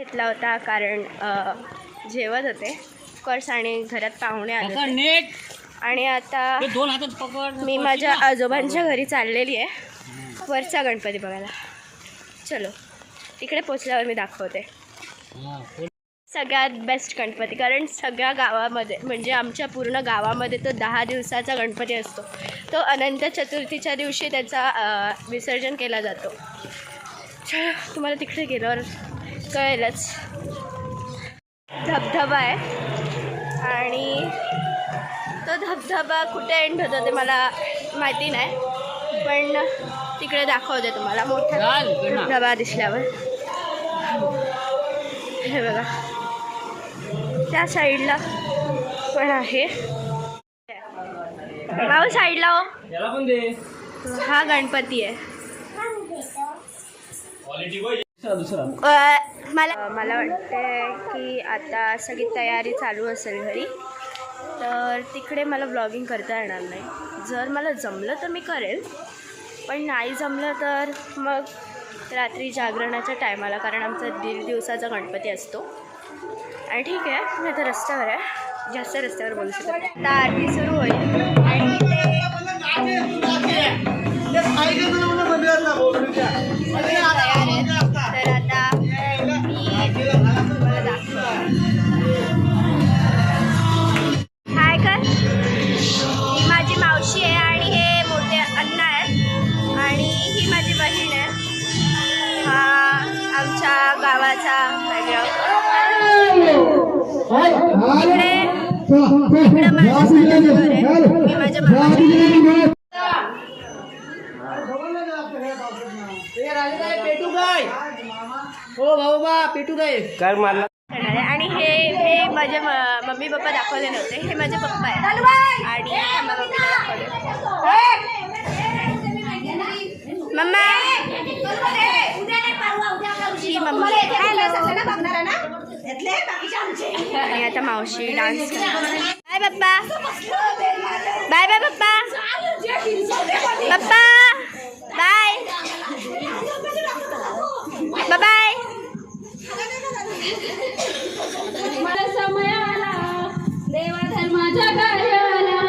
घेतला होता कारण जेवत होते ऑफकोर्स आणि घरात पाहुणे आले आणि आता मी माझ्या आजोबांच्या घरी चाललेली आहे वरचा गणपती बघायला. चलो तिकडे पोचल्यावर मी दाखवते. सगळ्यात बेस्ट गणपती, कारण सगळ्या गावामध्ये म्हणजे आमच्या पूर्ण गावामध्ये तो 10 दिवसाचा गणपती असतो. तो अनंत चतुर्थीच्या दिवशी त्याचा विसर्जन केला जातो. चलो तुम्हाला तिकडे गेल्यावर कळेलच. धबधबा आहे आणि तो धबधबा कुठे एंड होतो ते मला माहिती नाही, पण तिकडे दाखवते तुम्हाला. मोठा धबधबा दिसल्यावर हे बघा त्या साईडला पण आहे. भाऊ साईडला हो, हा गणपती आहे. मला वाटतंय की आता सगळी तयारी चालू असेल घरी, तर तिकडे मला व्लॉगिंग करता येणार नाही. जर मला जमलं तर मी करेल, पण नाही जमलं तर मग रात्री जागरणाच्या टायमाला, कारण आमचा 1.5 दिवसाचा गणपती असतो. आणि ठीक आहे, मी आता रस्त्यावर आहे, जास्त रस्त्यावर बोलू शकत नाही. आता आरती सुरू होईल आणि तर आता मी तुम्हाला दाखवतो. हाय कर, ही माझी मावशी आहे आणि हे मोठे अण्णा आहेत आणि ही माझी बहीण आहे. हा आमच्या गावाचा इकडे माझं स्वतःचं घर आहे. मी माझ्या मामाच्या आणि हे माझे मम्मी पप्पा दाखवले नव्हते, हे माझे पप्पा आहेत आणि मम्मा पप्पा दाखवले. मम्मा ही मम्मी आणि आता मावशी डान्स करते. बाय पप्पा, बाय बाय पप्पा, पप्पा बाय बाय बाय. देवाधर्माच्या कार्याला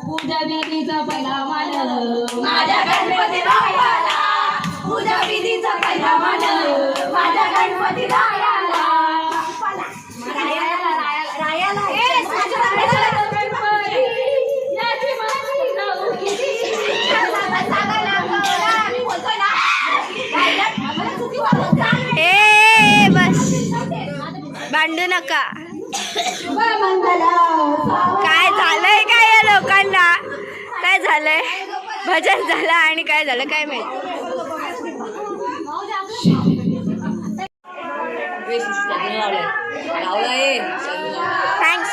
पूजा विधीचा पहिला मान माझ्या गणपती रायाला, पूजा विधीचा पहिला मान माझ्या गणपती रायाला. भांडू नका. काय झालंय काय या लोकांना, काय झालंय? भजन झालं आणि काय झालं काय माहिती. थँक्स.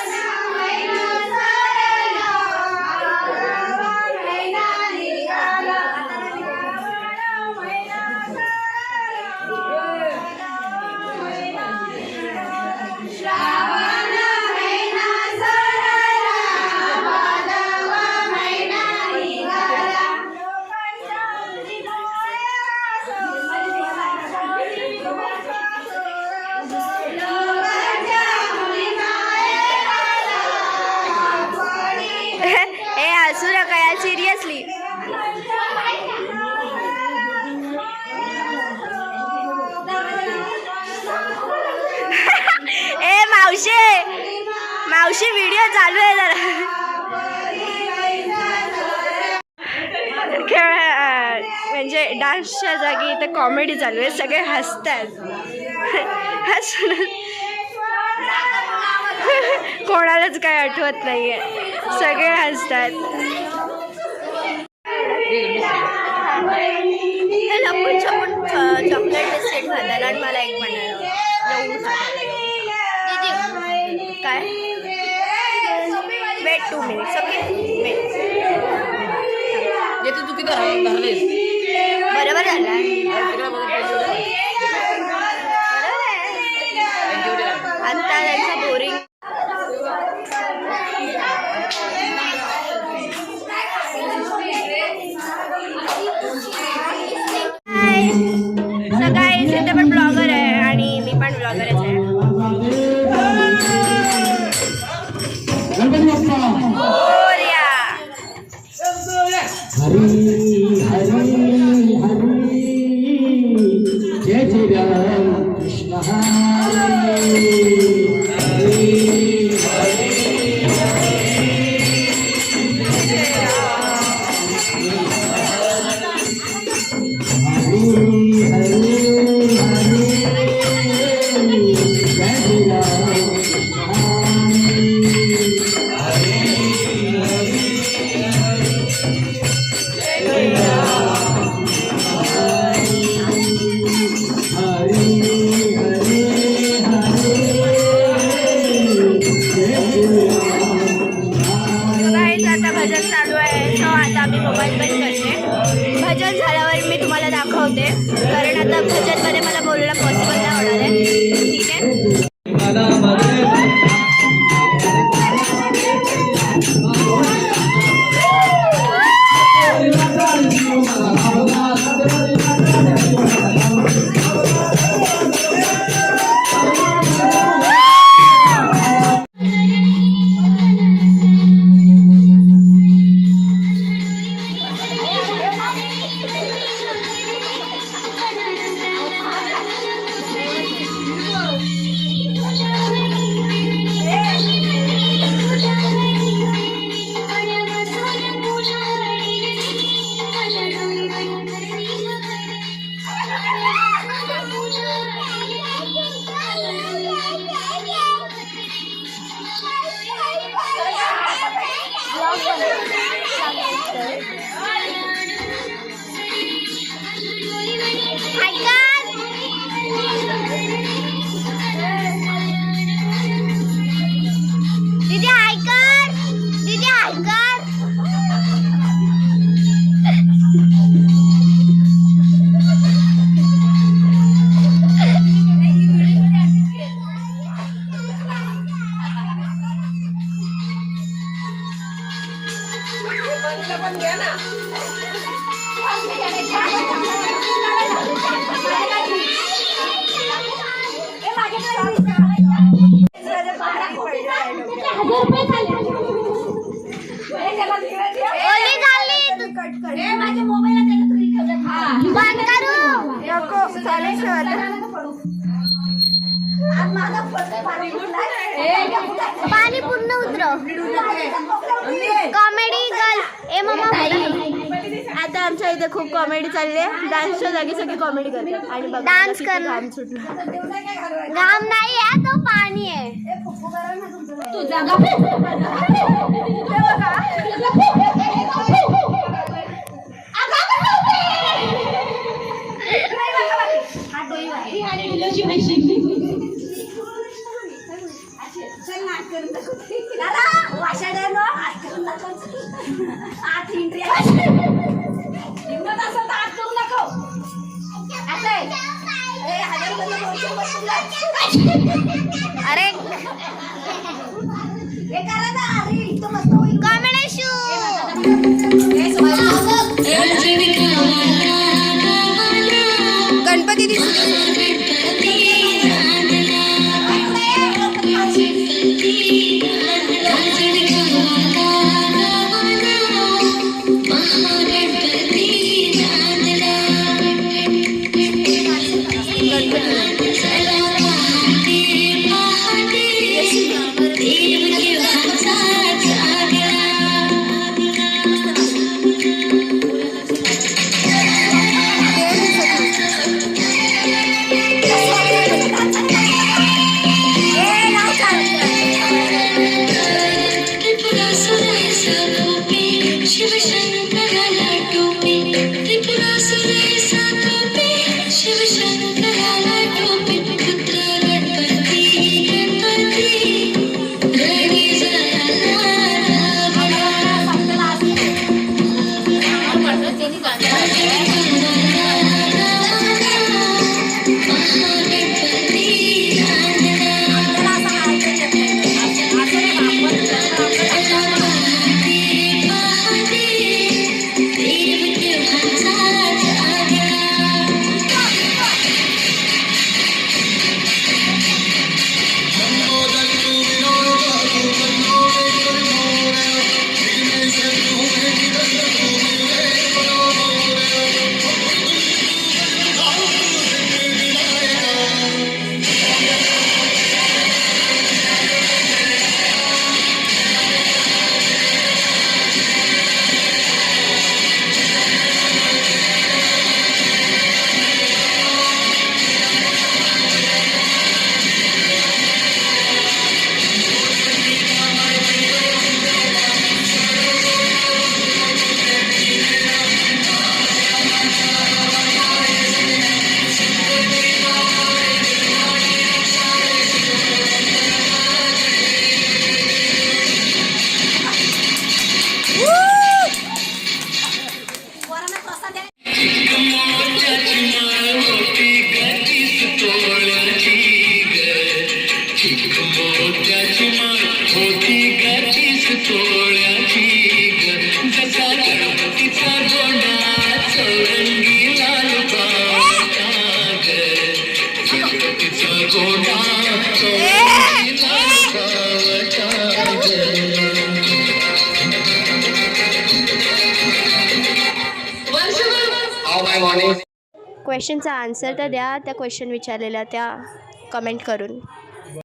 सिरियसली ए मावशी व्हिडिओ चालू आहे जरा. म्हणजे डान्सच्या जागी इथं कॉमेडी चालू आहे, सगळे हसतात. कोणालाच काय आठवत नाहीये, सगळे हसतात. चॉकलेट बिस्किट खातात आणि मला एक बनायला काय वेट 2 मिनिट्स. ओके बरोबर झालं. आता त्यांचं बोरिंग सगळ्या इथे पण ब्लॉगर आहे आणि राम कृष्ण हरी गाईज आता भजन चालू आहे. सो आता आम्ही मोबाईल बंद करते. भजन झाल्यावर मी तुम्हाला दाखवते, कारण आता भजनमध्ये मला बोलणं पॉसिबल नाही होणार आहे. ठीक आहे. पाणी पूर्ण उतरव. कॉमेडी गर्ल ए मम्मा. आता आमच्या इथे खूप कॉमेडी चालली आहे. डान्सच्या जागी सगळी कॉमेडी करतात आणि डान्स करणं घाम नाही आहे, तो पाणी आहे. अरे कॉमेडी शो. गणपती होती गतीस तोळ्याची जसा गणपतीचा गोंडा चौरंगी लाल पाटा गणपतीचा गोंडा चौरंगी लाल पाटा क्वेश्चनचा आन्सर तर द्या, त्या क्वेश्चन विचारलेल्या त्या कमेंट करून.